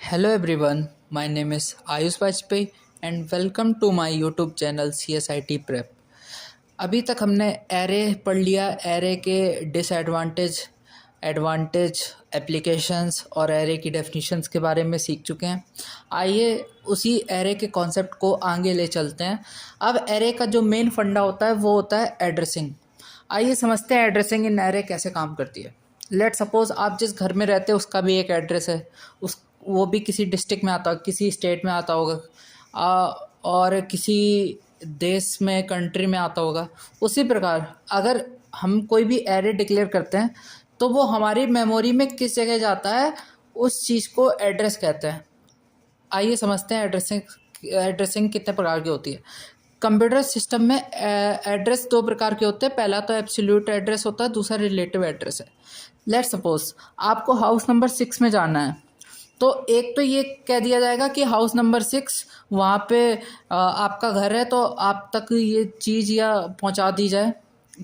Hello everyone, my name is Ayush Vajpayee and welcome to my YouTube channel CSIT Prep। अभी तक हमने array पढ़ लिया, array के डिसएडवांटेज, एडवांटेज, एप्लीकेशंस और एरे की डेफिनेशंस के बारे में सीख चुके हैं। आइए उसी एरे के कॉन्सेप्ट को आगे ले चलते हैं। अब एरे का जो मेन फंडा होता है वो होता है एड्रेसिंग। आइए समझते हैं एड्रेसिंग इन एरे कैसे काम करती है। लेट सपोज आप जिस घर में रहते हैं उसका भी एक एड्रेस है, उस वो भी किसी डिस्ट्रिक्ट में आता, किसी स्टेट में आता होगा और किसी देश में, कंट्री में आता होगा। उसी प्रकार अगर हम कोई भी एरे डिक्लेयर करते हैं तो वो हमारी मेमोरी में किस जगह जाता है, उस चीज़ को एड्रेस कहते हैं। आइए समझते हैं एड्रेसिंग कितने प्रकार की होती है। कंप्यूटर सिस्टम में एड्रेस दो प्रकार के होते हैं। पहला तो एब्सोल्यूट एड्रेस होता है, दूसरा रिलेटिव एड्रेस है। लेट सपोज आपको हाउस नंबर 6 में जाना है, तो एक तो ये कह दिया जाएगा कि हाउस नंबर 6 वहाँ पे आपका घर है, तो आप तक ये चीज़ या पहुँचा दी जाए,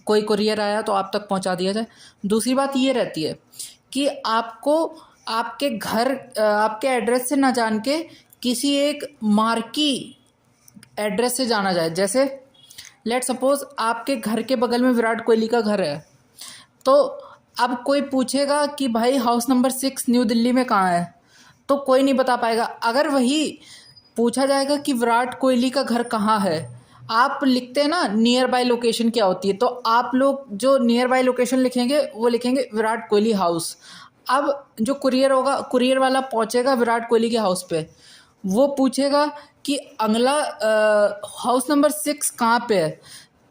कोई कुरियर आया तो आप तक पहुँचा दिया जाए। दूसरी बात ये रहती है कि आपको आपके घर आपके एड्रेस से ना जान के किसी एक मार्की एड्रेस से जाना जाए। जैसे लेट सपोज आपके घर के बगल में विराट कोहली का घर है, तो अब कोई पूछेगा कि भाई हाउस नंबर 6 न्यू दिल्ली में कहाँ है, तो कोई नहीं बता पाएगा। अगर वही पूछा जाएगा कि विराट कोहली का घर कहाँ है, आप लिखते हैं ना नियर बाय लोकेशन क्या होती है, तो आप लोग जो नियर बाय लोकेशन लिखेंगे वो लिखेंगे विराट कोहली हाउस। अब जो कुरियर होगा, कुरियर वाला पहुंचेगा विराट कोहली के हाउस पे, वो पूछेगा कि अगला हाउस नंबर 6 कहाँ पे है।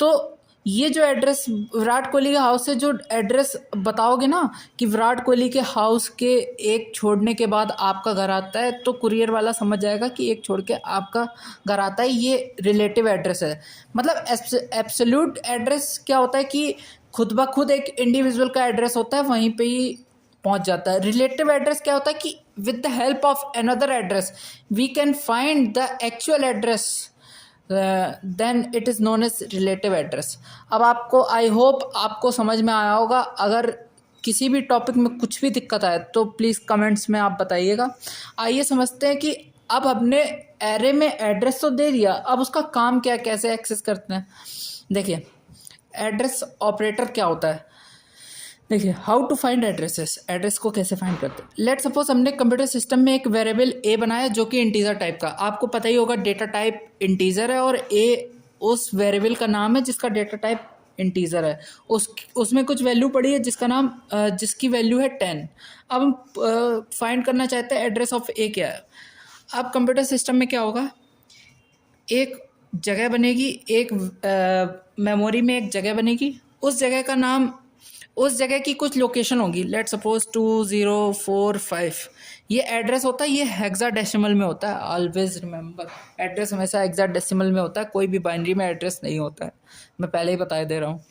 तो ये जो एड्रेस विराट कोहली के हाउस से जो एड्रेस बताओगे ना कि विराट कोहली के हाउस के एक छोड़ने के बाद आपका घर आता है, तो कुरियर वाला समझ जाएगा कि एक छोड़ के आपका घर आता है। ये रिलेटिव एड्रेस है। मतलब एब्सोल्यूट एड्रेस क्या होता है कि खुद ब खुद एक इंडिविजुअल का एड्रेस होता है, वहीं पे ही पहुंच जाता है। रिलेटिव एड्रेस क्या होता है कि with the help of another address we can find the actual address, then it is known as relative address. अब आपको आई होप आपको समझ में आया होगा। अगर किसी भी टॉपिक में कुछ भी दिक्कत आए तो प्लीज़ कमेंट्स में आप बताइएगा। आइए समझते हैं कि अब हमने एरे में एड्रेस तो दे दिया, अब उसका काम क्या, कैसे एक्सेस करते हैं। देखिए एड्रेस ऑपरेटर क्या होता है। देखिए how to find addresses, address को कैसे फाइंड करते हैं। लेट सपोज हमने कंप्यूटर सिस्टम में एक वेरिएबल ए बनाया जो कि इंटीजर टाइप का, आपको पता ही होगा डेटा टाइप इंटीजर है और ए उस वेरिएबल का नाम है जिसका डेटा टाइप इंटीजर है। उसमें कुछ वैल्यू पड़ी है जिसका नाम जिसकी वैल्यू है 10। अब हम फाइंड करना चाहते हैं एड्रेस ऑफ ए क्या है। अब कंप्यूटर सिस्टम में क्या होगा, एक जगह बनेगी, एक मेमोरी में एक जगह बनेगी, उस जगह का नाम, उस जगह की कुछ लोकेशन होगी। लेट सपोज 2045 ये एड्रेस होता है। ये हेक्साडेसिमल में होता है। ऑलवेज रिमेंबर, एड्रेस हमेशा हेक्साडेसिमल में होता है, कोई भी बाइनरी में एड्रेस नहीं होता है। मैं पहले ही बता दे रहा हूँ।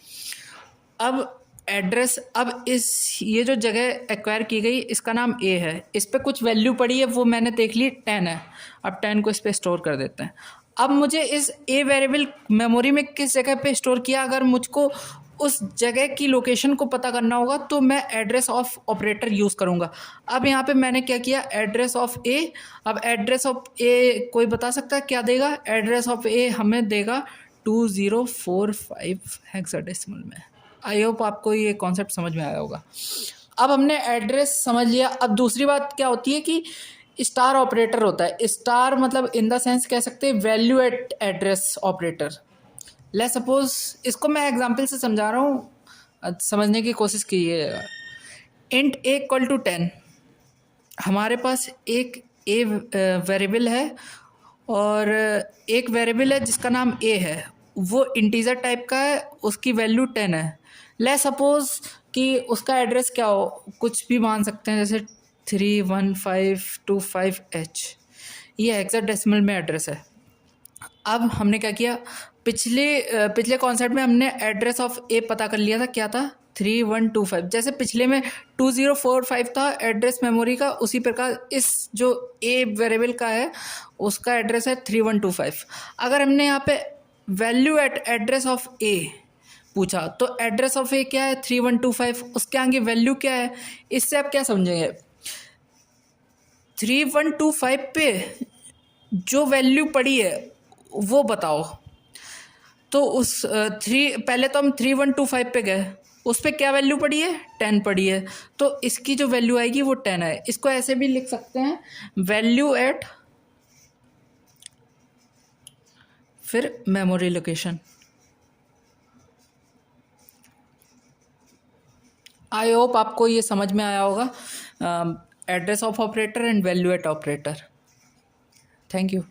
अब एड्रेस, अब इस ये जो जगह एक्वायर की गई इसका नाम ए है, इस पर कुछ वैल्यू पड़ी है, वो मैंने देख ली 10 है। अब 10 को इस पर स्टोर कर देते हैं। अब मुझे इस ए वेरिएबल मेमोरी में किस जगह पे स्टोर किया, अगर मुझको उस जगह की लोकेशन को पता करना होगा तो मैं एड्रेस ऑफ ऑपरेटर यूज़ करूँगा। अब यहाँ पे मैंने क्या किया, एड्रेस ऑफ ए। अब एड्रेस ऑफ ए कोई बता सकता है क्या देगा, एड्रेस ऑफ ए हमें देगा 2045 हेक्साडेसिमल में। आई होप आपको ये कॉन्सेप्ट समझ में आया होगा। अब हमने एड्रेस समझ लिया। अब दूसरी बात क्या होती है कि स्टार ऑपरेटर होता है। स्टार मतलब इन द सेंस कह सकते हैं value eight address operator. Let suppose, इसको मैं एग्जांपल से समझा रहा हूँ, समझने की कोशिश कीजिएगा। इंट ए इक्वल टू 10, हमारे पास एक ए वेरिएबल है और एक वेरिएबल है जिसका नाम ए है, वो इंटीजर टाइप का है, उसकी वैल्यू 10 है। लेट सपोज कि उसका एड्रेस क्या हो, कुछ भी मान सकते हैं, जैसे 31525H, ये हेक्साडेसिमल में एड्रेस है। अब हमने क्या किया, पिछले कॉन्सेप्ट में हमने एड्रेस ऑफ ए पता कर लिया था, क्या था 3125। जैसे पिछले में 2045 था एड्रेस मेमोरी का, उसी प्रकार इस जो ए वेरिएबल का है उसका एड्रेस है 3125। अगर हमने यहाँ पे वैल्यू एट एड्रेस ऑफ ए पूछा तो एड्रेस ऑफ ए क्या है 3125, उसके आगे वैल्यू क्या है, इससे आप क्या समझेंगे। 3125 पे जो वैल्यू पड़ी है वो बताओ। तो उस पहले तो हम 3125 पे गए, उस पर क्या वैल्यू पड़ी है, 10 पड़ी है, तो इसकी जो वैल्यू आएगी वो 10 है। इसको ऐसे भी लिख सकते हैं, वैल्यू एट फिर मेमोरी लोकेशन। आई होप आपको ये समझ में आया होगा, address of operator and value at operator. Thank you.